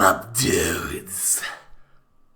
up, dudes?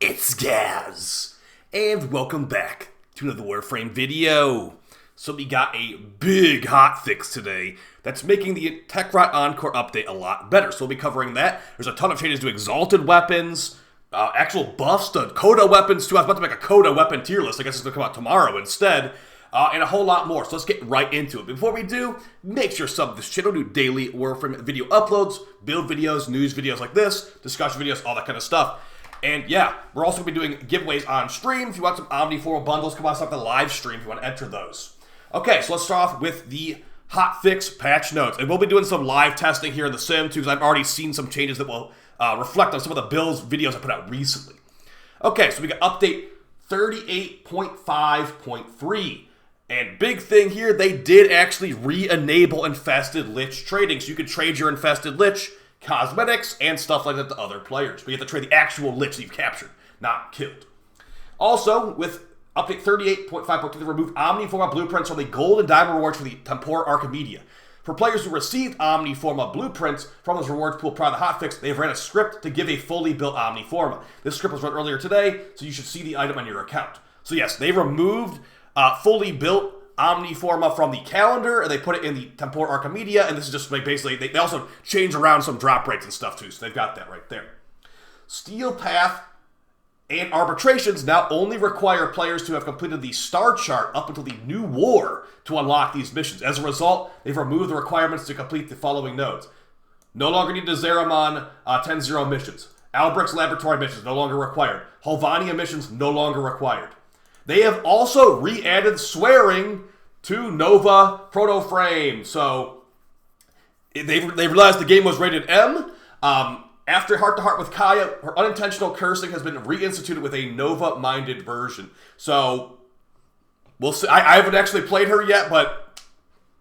It's Gaz, and welcome back to another Warframe video. So we got a big hotfix today that's making the Techrot Encore update a lot better. So we'll be covering that. There's a ton of changes to exalted weapons, actual buffs to CODA weapons too. I was about to make a CODA weapon tier list. I guess it's going to come out tomorrow instead. And a whole lot more. So let's get right into it. Before we do, make sure to sub to this channel. Do daily Warframe video uploads, build videos, news videos like this, discussion videos, all that kind of stuff. And yeah, we're also going to be doing giveaways on stream. If you want some Omniformal bundles, come on, start the live stream if you want to enter those. Okay, so let's start off with the hotfix patch notes. And we'll be doing some live testing here in the sim too, because I've already seen some changes that will reflect on some of the builds videos I put out recently. Okay, so we got update 38.5.3. And big thing here, they did actually re-enable infested lich trading. So you can trade your infested lich, cosmetics, and stuff like that to other players. But you have to trade the actual lich that you've captured, not killed. Also, with update 38.5.2, they removed Omniforma blueprints from the gold and diamond rewards for the Tempora Archimedia. For players who received Omniforma blueprints from this rewards pool prior to the hotfix, they've ran a script to give a fully built Omniforma. This script was run earlier today, so you should see the item on your account. So yes, they removed fully built Omniforma from the calendar, and they put it in the Tempora Archimedia, and this is just like basically, they also change around some drop rates and stuff too, so they've got that right there. Steel Path and Arbitrations now only require players to have completed the star chart up until the new war to unlock these missions. As a result, they've removed the requirements to complete the following nodes. No longer need the Zeramon 10-0 missions. Albric's Laboratory missions, no longer required. Holvania missions, no longer required. They have also re-added swearing to Nova Proto-Frame. So they realized the game was rated M. After heart-to-heart with Kaya, her unintentional cursing has been reinstituted with a Nova-minded version. So we'll see. I haven't actually played her yet, but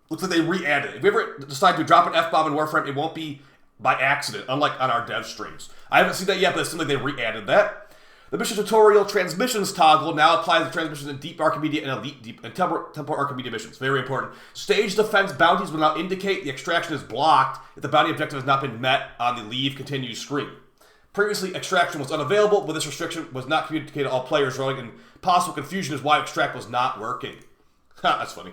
looks like they re-added it. If we ever decide to drop an F-bomb in Warframe, it won't be by accident, unlike on our dev streams. I haven't seen that yet, but it seems like they re-added that. The mission tutorial transmissions toggle now applies to transmissions in Deep Archimedia and Elite Deep and Tempora Archimedia missions. Very important. Stage defense bounties will now indicate the extraction is blocked if the bounty objective has not been met on the Leave Continue screen. Previously, extraction was unavailable, but this restriction was not communicated to all players, resulting in possible confusion as why extract was not working. That's funny.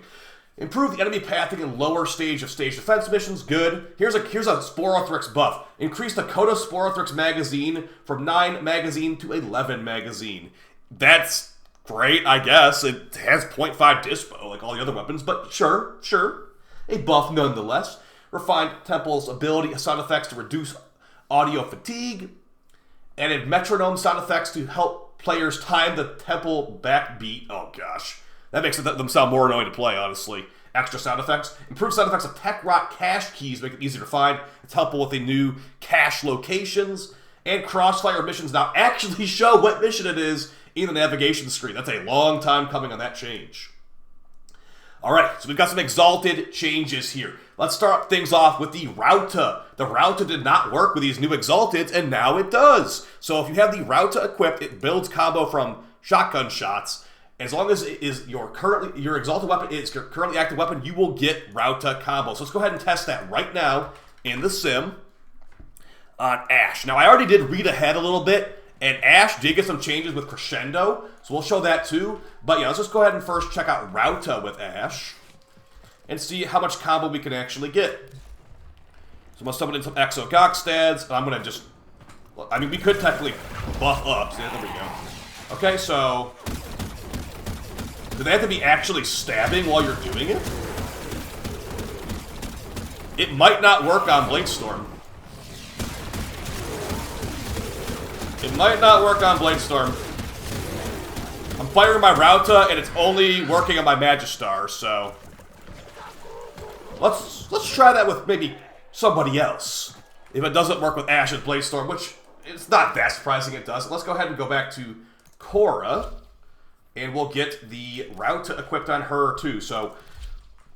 Improve the enemy pathing in lower stage of stage defense missions. Good. Here's a Sporothrix buff. Increase the CODA Sporothrix magazine from 9 magazine to 11 magazine. That's great, I guess. It has 0.5 dispo, like all the other weapons, but sure. A buff nonetheless. Refined Temple's ability sound effects to reduce audio fatigue. Added metronome sound effects to help players time the Temple backbeat. Oh gosh. That makes them sound more annoying to play, honestly. Extra sound effects. Improved sound effects of Techrot cache keys make it easier to find. It's helpful with the new cache locations. And Crossfire missions now actually show what mission it is in the navigation screen. That's a long time coming on that change. Alright, so we've got some exalted changes here. Let's start things off with the Rauta. The Rauta did not work with these new exalteds, and now it does. So if you have the Rauta equipped, it builds combo from shotgun shots. As long as it is your exalted weapon is your currently active weapon, you will get Rauta combo. So let's go ahead and test that right now in the sim on Ash. Now I already did read ahead a little bit, and Ash did get some changes with Crescendo, so we'll show that too. But yeah, let's just go ahead and first check out Rauta with Ash and see how much combo we can actually get. So I'm gonna summon in some Exo Gokstads, and I'm gonna just, I mean, we could technically buff up. See, there we go. Okay, so do they have to be actually stabbing while you're doing it? It might not work on Bladestorm. It might not work on Bladestorm. I'm firing my Rauta, and it's only working on my Magistar, so let's try that with maybe somebody else. If it doesn't work with Ash and Bladestorm, which it's not that surprising it does. Let's go ahead and go back to Cora. And we'll get the Rauta equipped on her, too. So,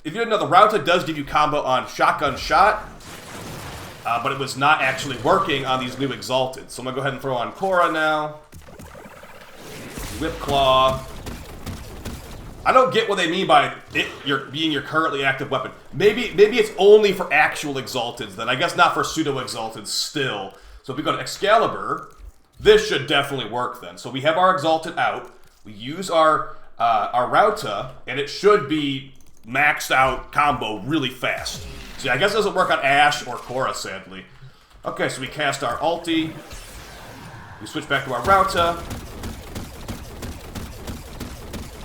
if you didn't know, the Rauta does give you combo on Shotgun Shot, but it was not actually working on these new Exalted. So I'm going to go ahead and throw on Cora now. Whip Claw. I don't get what they mean by it being your currently active weapon. Maybe it's only for actual Exalteds, then. I guess not for pseudo-Exalteds still. So if we go to Excalibur, this should definitely work then. So we have our Exalted out. We use our Rauta, and it should be maxed out combo really fast. See, I guess it doesn't work on Ashe or Korra, sadly. Okay, so we cast our ulti. We switch back to our Rauta.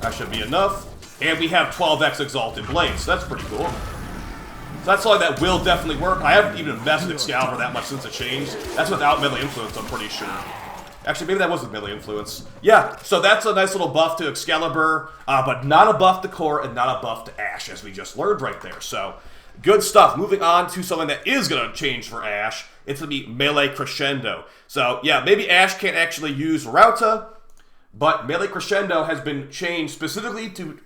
That should be enough. And we have 12x Exalted Blades, so that's pretty cool. So that's something that will definitely work. I haven't even messed with Excalibur that much since it changed. That's without melee influence, I'm pretty sure. Actually, maybe that was with melee influence. Yeah, so that's a nice little buff to Excalibur, but not a buff to Korra and not a buff to Ashe, as we just learned right there. So, good stuff. Moving on to something that is going to change for Ashe. It's going to be melee crescendo. So, yeah, maybe Ashe can't actually use Rauta, but melee crescendo has been changed specifically to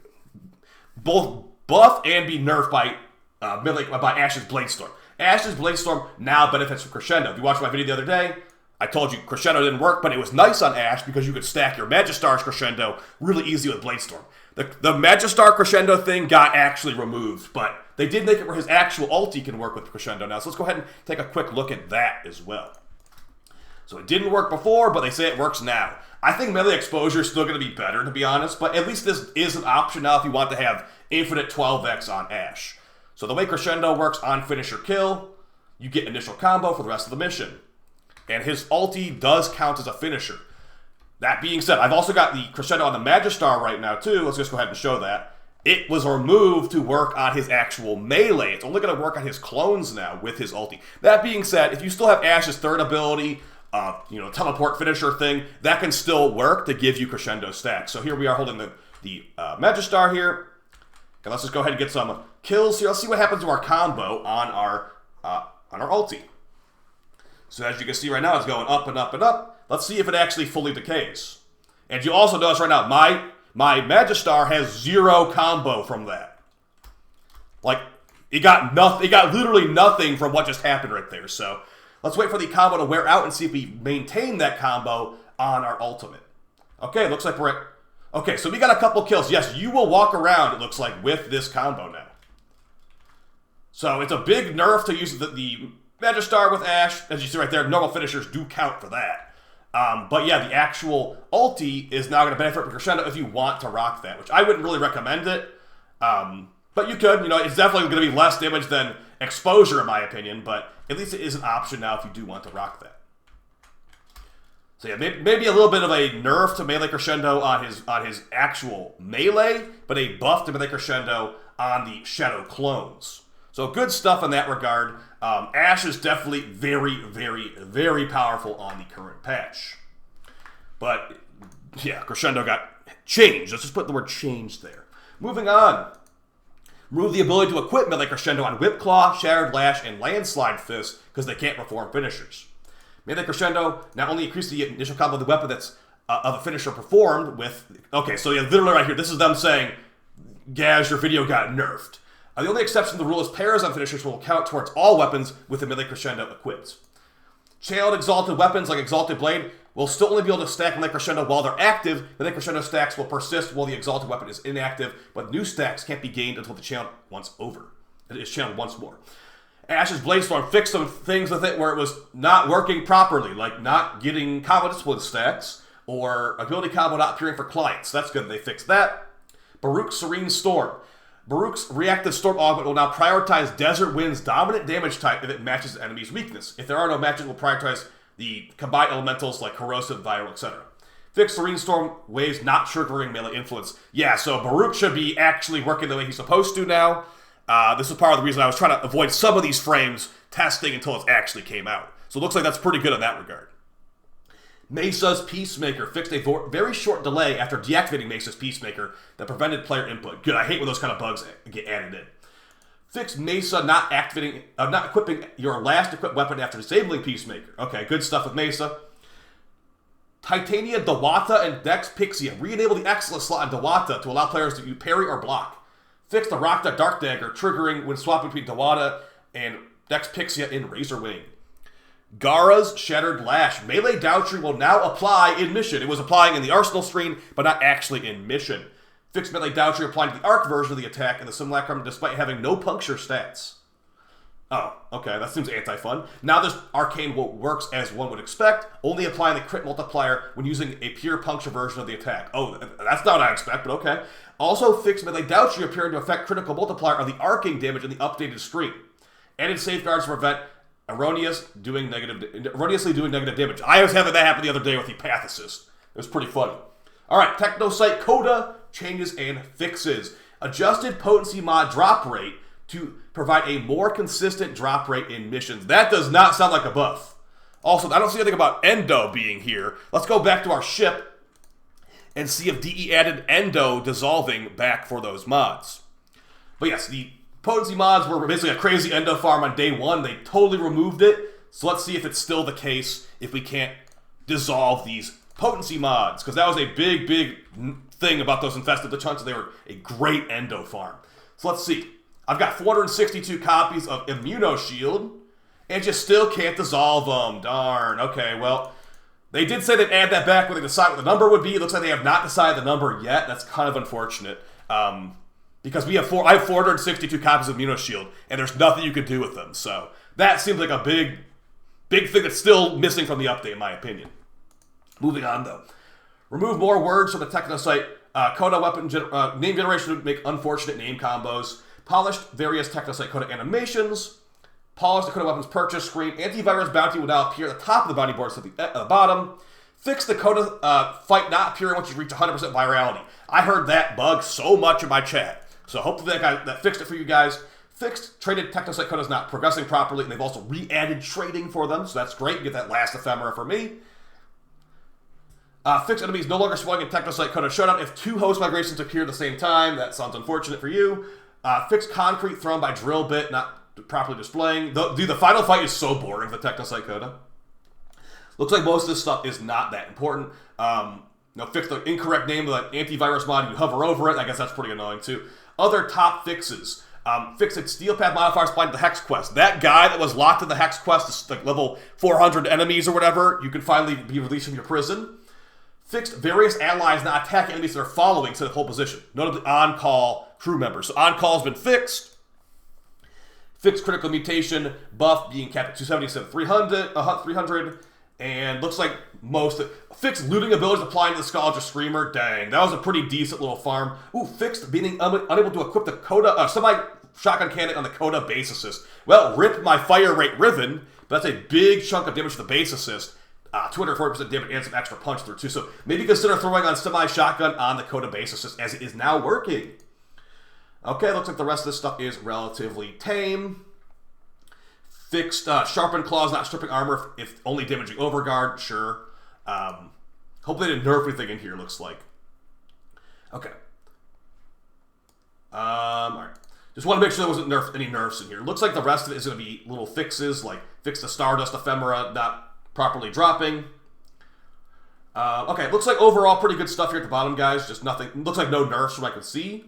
both buff and be nerfed by Ashe's Bladestorm. Ashe's Bladestorm now benefits from crescendo. If you watched my video the other day, I told you crescendo didn't work, but it was nice on Ashe because you could stack your Magistar's crescendo really easy with Bladestorm. The Magistar crescendo thing got actually removed, but they did make it where his actual ulti can work with crescendo now. So let's go ahead and take a quick look at that as well. So it didn't work before, but they say it works now. I think melee exposure is still going to be better, to be honest, but at least this is an option now if you want to have infinite 12x on Ashe. So the way crescendo works on finish or kill, you get initial combo for the rest of the mission. And his ulti does count as a finisher. That being said, I've also got the crescendo on the Magistar right now too. Let's just go ahead and show that. It was removed to work on his actual melee. It's only going to work on his clones now with his ulti. That being said, if you still have Ashe's third ability, teleport finisher thing, that can still work to give you crescendo stats. So here we are holding the Magistar here. And let's just go ahead and get some kills here. Let's see what happens to our combo on our ulti. So as you can see right now, it's going up and up and up. Let's see if it actually fully decays. And you also notice right now, my Magistar has 0 combo from that. Like, it got literally nothing from what just happened right there. So let's wait for the combo to wear out and see if we maintain that combo on our ultimate. Okay, looks like we're at... Okay, so we got a couple kills. Yes, you will walk around, it looks like, with this combo now. So it's a big nerf to use the Magistar with Ashe. As you see right there, normal finishers do count for that. But yeah, the actual ulti is now going to benefit from crescendo if you want to rock that, which I wouldn't really recommend it. But you could, it's definitely going to be less damage than exposure in my opinion, but at least it is an option now if you do want to rock that. So yeah, maybe a little bit of a nerf to melee crescendo on his actual melee, but a buff to melee crescendo on the shadow clones. So good stuff in that regard. Ashe is definitely very, very, very powerful on the current patch. But yeah, crescendo got changed. Let's just put the word changed there. Moving on. Remove the ability to equip melee crescendo on Whip Claw, Shattered Lash, and Landslide Fist because they can't perform finishers. Melee crescendo not only increases the initial combo of the weapon that's of a finisher performed with... Okay, so yeah, literally right here, this is them saying, Gaz, your video got nerfed. The only exception to the rule is pairs on finishers will count towards all weapons with the melee crescendo equipped. Channeled exalted weapons like Exalted Blade will still only be able to stack melee crescendo while they're active. Melee crescendo stacks will persist while the exalted weapon is inactive, but new stacks can't be gained until the channel once over. It is channeled once more. Ashe's Bladestorm fixed some things with it where it was not working properly, like not getting combo discipline stacks or ability combo not appearing for clients. That's good. They fixed that. Baruch's Serene Storm. Baruch's reactive storm augment will now prioritize Desert Wind's dominant damage type if it matches the enemy's weakness. If there are no matches, it will prioritize the combined elementals like corrosive, viral, etc. Fix Serene Storm waves not triggering melee influence. Yeah, so Baruch should be actually working the way he's supposed to now. This is part of the reason I was trying to avoid some of these frames testing until it actually came out. So it looks like that's pretty good in that regard. Mesa's Peacemaker fixed a very short delay after deactivating Mesa's Peacemaker that prevented player input. Good, I hate when those kind of bugs get added in. Fixed Mesa not equipping your last equipped weapon after disabling Peacemaker. Okay, good stuff with Mesa. Titania, Dewata, and Dex Pixia re-enable the excellent slot in Dewata to allow players to parry or block. Fix the Rakta Dark Dagger, triggering when swapping between Dewata and Dex Pixia in Razor Wing. Gara's Shattered Lash. Melee Dowtry will now apply in mission. It was applying in the Arsenal screen, but not actually in mission. Fixed Melee Dowtry applying to the Arc version of the attack in the Simulacrum despite having no puncture stats. Oh, okay, that seems anti-fun. Now this arcane works as one would expect, only applying the crit multiplier when using a pure puncture version of the attack. Oh, that's not what I expect, but okay. Also fixed melee Douchi appearing to affect critical multiplier on the arcane damage in the updated screen. Added safeguards to prevent erroneously doing negative damage. I was having that happen the other day with the Path Assist. It was pretty funny. Alright, Technosite CODA changes and fixes. Adjusted potency mod drop rate to provide a more consistent drop rate in missions. That does not sound like a buff. Also, I don't see anything about endo being here. Let's go back to our ship and see if DE added endo dissolving back for those mods. But yes, the potency mods were basically a crazy endo farm on day one. They totally removed it. So let's see if it's still the case if we can't dissolve these potency mods. Because that was a big thing about those infested lich hunts. They were a great endo farm. So let's see. I've got 462 copies of Immunoshield, and you still can't dissolve them. Darn. Okay, well, they did say they'd add that back when they decide what the number would be. It looks like they have not decided the number yet. That's kind of unfortunate. Because I have 462 copies of Immunoshield, and there's nothing you can do with them. So that seems like a big thing that's still missing from the update, in my opinion. Moving on, though. Remove more words from the Technosite. CODA weapon name generation would make unfortunate name combos. Polished various Technosite CODA animations. Polished the CODA weapons purchase screen. Antivirus bounty will now appear at the top of the bounty board instead of at the bottom. Fix the CODA fight not appearing once you reach 100% virality. I heard that bug so much in my chat. So hopefully that fixed it for you guys. Fixed traded Technosite CODA is not progressing properly, and they've also re-added trading for them, so that's great. You get that last ephemera for me. Fixed enemies no longer spawning in Technosite CODA Showdown if 2 host migrations appear at the same time. That sounds unfortunate for you. Fixed concrete thrown by drill bit not properly displaying. Dude, the final fight is so boring for Technosite CODA. Looks like most of this stuff is not that important. Fix the incorrect name of the antivirus mod. You hover over it. I guess that's pretty annoying too. Other top fixes. Fixed Steel Path modifiers applied to the Hex Quest. That guy that was locked in the Hex Quest, like level 400 enemies or whatever, you can finally be released from your prison. Fixed various allies not attacking enemies that are following to the whole position. Notably on-call crew members. So on-call has been fixed. Fixed critical mutation buff being capped at 270 instead of 300. And looks like fixed looting abilities applying to the Scholar Screamer. Dang, that was a pretty decent little farm. Ooh, fixed being unable to equip the CODA semi-shotgun cannon on the CODA base assist. Well, rip my fire rate Riven, but that's a big chunk of damage for the base assist. 240% damage and some extra punch through too. So maybe consider throwing on semi-shotgun on the CODA base assist as it is now working. Okay, looks like the rest of this stuff is relatively tame. Fixed sharpened claws not stripping armor if only damaging overguard. Sure. Hope they didn't nerf anything in here, looks like. Okay. Alright. Just want to make sure there wasn't any nerfs in here. Looks like the rest of it is going to be little fixes, like fix the Stardust ephemera not properly dropping. Okay, looks like overall pretty good stuff here at the bottom, guys. Just nothing. Looks like no nerfs from what I can see.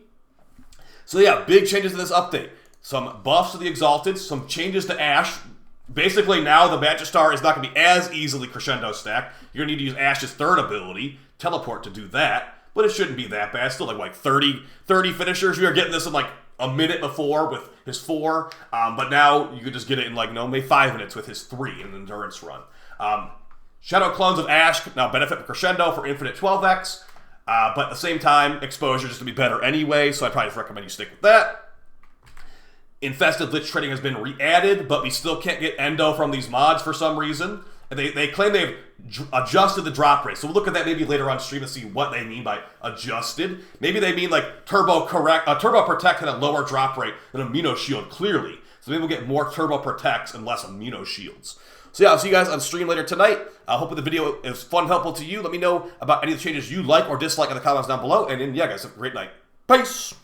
So yeah, big changes to this update. Some buffs to the Exalted, some changes to Ashe. Basically now the Magistar is not going to be as easily crescendo stacked. You're going to need to use Ashe's third ability, Teleport, to do that. But it shouldn't be that bad. Still like 30 finishers. We are getting this in like a minute before with his 4. But now you could just get it in like, maybe 5 minutes with his 3 in an endurance run. Shadow clones of Ashe now benefit from Crescendo for infinite 12x. But at the same time, exposure just to be better anyway, so I probably recommend you stick with that. Infested Lich Trading has been re-added, but we still can't get endo from these mods for some reason. And they claim they've adjusted the drop rate. So we'll look at that maybe later on stream and see what they mean by adjusted. Maybe they mean like Turbo Protect had a lower drop rate than Immunoshield, clearly. So maybe we'll get more Turbo Protects and less Immunoshields. So yeah, I'll see you guys on stream later tonight. I hope the video is fun and helpful to you. Let me know about any of the changes you like or dislike in the comments down below. And then, yeah, guys, have a great night. Peace!